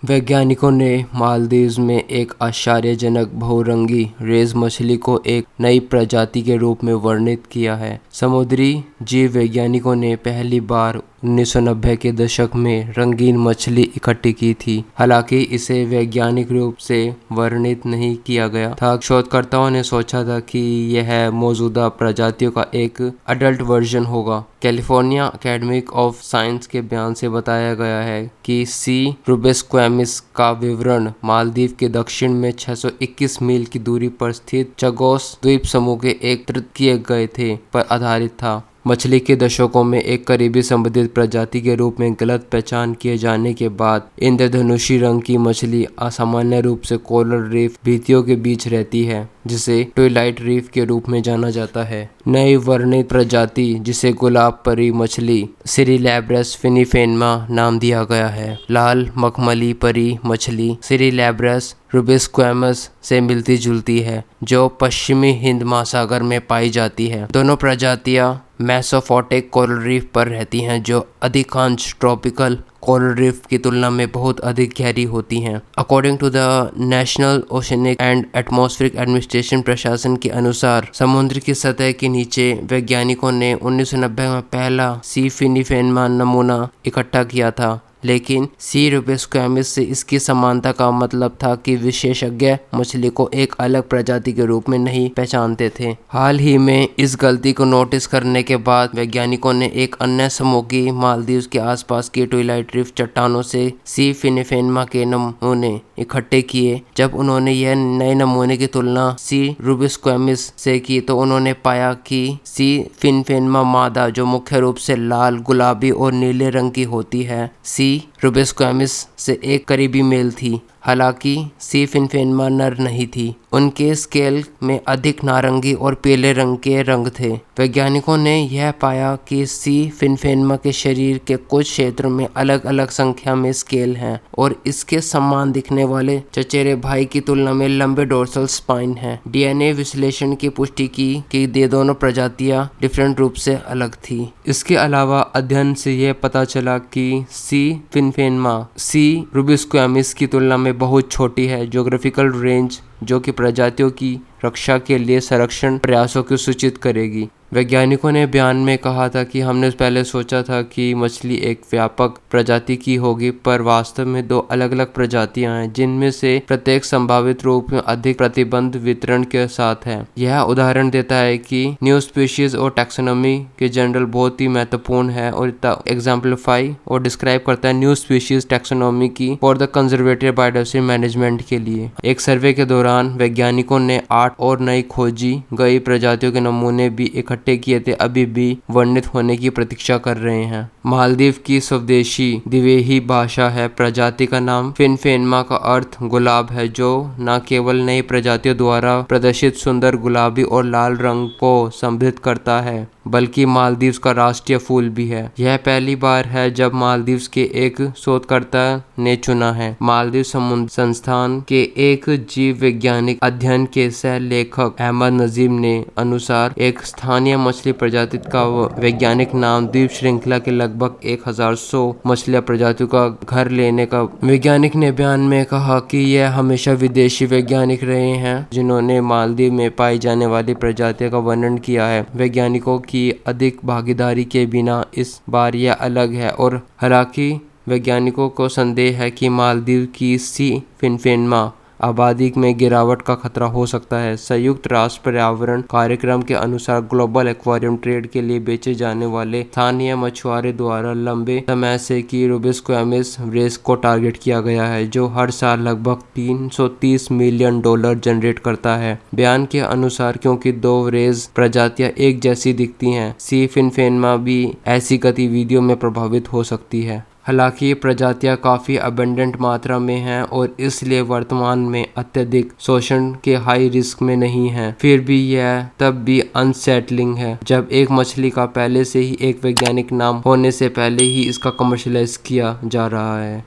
वैज्ञानिकों ने मालदीव्स में एक आश्चर्यजनक बहुरंगी रेज़ मछली को एक नई प्रजाति के रूप में वर्णित किया है। समुद्री जीव वैज्ञानिकों ने पहली बार 1990 के दशक में रंगीन मछली इकट्ठी की थी। हालांकि इसे वैज्ञानिक रूप से वर्णित नहीं किया गया था। शोधकर्ताओं ने सोचा था कि यह मौजूदा प्रजातियों का एक अडल्ट वर्जन होगा। कैलिफोर्निया एकेडमी ऑफ साइंस के बयान से बताया गया है कि सी रुबिस्क्वेमिस का विवरण मालदीव के दक्षिण में 621 मील की दूरी पर स्थित चगोस द्वीप समूह के एकत्रित किए गए थे पर आधारित था। मछली के दशकों में एक करीबी संबंधित प्रजाति के रूप में गलत पहचान किए जाने के बाद इंद्रधनुषी रंग की मछली असामान्य रूप से कोरल रीफ भित्तियों के बीच रहती है, जिसे ट्विलाइट रीफ के रूप में जाना जाता है। नई वर्णित प्रजाति, जिसे गुलाब परी मछली सिरिलैब्रस फिनिफेनमा नाम दिया गया है, लाल मखमली परी मछली सिरिलैब्रस रुबिस्क्वेमस से मिलती जुलती है, जो पश्चिमी हिंद महासागर में पाई जाती है। दोनों प्रजातियां मेसोफोटिक कोरल रीफ पर रहती हैं, जो अधिकांश ट्रॉपिकल कोरल रीफ की तुलना में बहुत अधिक गहरी होती हैं। According to the national oceanic and atmospheric administration प्रशासन के अनुसार समुद्र की सतह के नीचे वैज्ञानिकों ने 1990 में पहला सी फिनिफेनमा नमूना इकट्ठा किया था, लेकिन सी रुबिस्क्वेमिस से इसकी समानता का मतलब था कि विशेषज्ञ मछली को एक अलग प्रजाति के रूप में नहीं पहचानते थे। हाल ही में इस गलती को नोटिस करने के बाद वैज्ञानिकों ने एक अन्य समूह की मालदीव के आसपास की ट्विलाइट रीफ चट्टानों से सी फिनिफेनमा के नमूने इकट्ठे किए। जब उन्होंने यह नए नमूने की तुलना सी रुबिस्क्वेमिस से की तो उन्होंने पाया कि सी फिनिफेनमा मादा, जो मुख्य रूप से लाल, गुलाबी और नीले रंग की होती है, सी रुबिस्क्वेमिस से एक करीबी मेल थी। हालांकि सी फिनिफेनमा नर नहीं थी। उनके स्केल में अधिक नारंगी और पीले रंग के रंग थे। वैज्ञानिकों ने यह पाया कि सी फिनिफेनमा के शरीर के कुछ क्षेत्रों में अलग अलग संख्या में स्केल हैं और इसके समान दिखने वाले चचेरे भाई की तुलना में लंबे डोर्सल स्पाइन हैं। डीएनए विश्लेषण की पुष्टि की कि ये दोनों प्रजातियां डिफरेंट रूप से अलग थी। इसके अलावा अध्ययन से यह पता चला कि सी फिनिफेनमा सी रुबिस्क्वेमिस की तुलना में बहुत छोटी है। ज्योग्राफिकल रेंज, जो कि प्रजातियों की रक्षा के लिए संरक्षण प्रयासों को सूचित करेगी। वैज्ञानिकों ने बयान में कहा था कि हमने पहले सोचा था कि मछली एक व्यापक प्रजाति की होगी, पर वास्तव में दो अलग अलग प्रजातियां हैं, जिनमें से प्रत्येक संभावित रूप में अधिक प्रतिबंध वितरण के साथ है। यह उदाहरण देता है कि न्यू स्पीशीज और टैक्सोनॉमी के जनरल बहुत ही महत्वपूर्ण है और एग्जाम्पलीफाई और डिस्क्राइब करता है न्यू स्पीशीज टैक्सोनॉमी की for the conservative biodiversity management के लिए। एक सर्वे के दौरान वैज्ञानिकों ने 8 और नई खोजी गई प्रजातियों के नमूने भी इकट्ठे किए थे, अभी भी वर्णित होने की प्रतीक्षा कर रहे हैं। मालदीव की स्वदेशी दिवेही भाषा है। प्रजाति का नाम फिनिफेनमा का अर्थ गुलाब है, जो न केवल नई प्रजातियों द्वारा प्रदर्शित सुंदर गुलाबी और लाल रंग को संदर्भित करता है, बल्कि मालदीव का राष्ट्रीय फूल भी है। यह पहली बार है जब मालदीव के एक शोधकर्ता ने चुना है। मालदीव समुद्र संस्थान के एक जीव वैज्ञानिक अध्ययन के सह लेखक अहमद नजीम ने अनुसार एक स्थानीय मछली प्रजाति का वैज्ञानिक नाम द्वीप श्रृंखला के लगभग 1100 मछली प्रजातियों का घर लेने का। वैज्ञानिक ने बयान में कहा कि यह हमेशा विदेशी वैज्ञानिक रहे हैं जिन्होंने मालदीव में पाई जाने वाली प्रजातियों का वर्णन किया है। वैज्ञानिकों की अधिक भागीदारी के बिना इस बार यह अलग है, और हालांकि वैज्ञानिकों को संदेह है कि मालदीव की सी फिनिफेनमा आबादी में गिरावट का खतरा हो सकता है। संयुक्त राष्ट्र पर्यावरण कार्यक्रम के अनुसार ग्लोबल एक्वेरियम ट्रेड के लिए बेचे जाने वाले स्थानीय मछुआरे द्वारा लंबे समय से की रुबिस्क्वेमिस रेस को टारगेट किया गया है, जो हर साल लगभग $330 मिलियन जनरेट करता है। बयान के अनुसार क्योंकि दो रेस प्रजातियां एक जैसी दिखती हैं, सी फिनिफेनमा भी ऐसी गतिविधियों में प्रभावित हो सकती है। हालांकि ये प्रजातियां काफ़ी अबंडेंट मात्रा में हैं और इसलिए वर्तमान में अत्यधिक शोषण के हाई रिस्क में नहीं है। फिर भी यह तब भी अनसेटलिंग है जब एक मछली का पहले से ही एक वैज्ञानिक नाम होने से पहले ही इसका कमर्शियलाइज किया जा रहा है।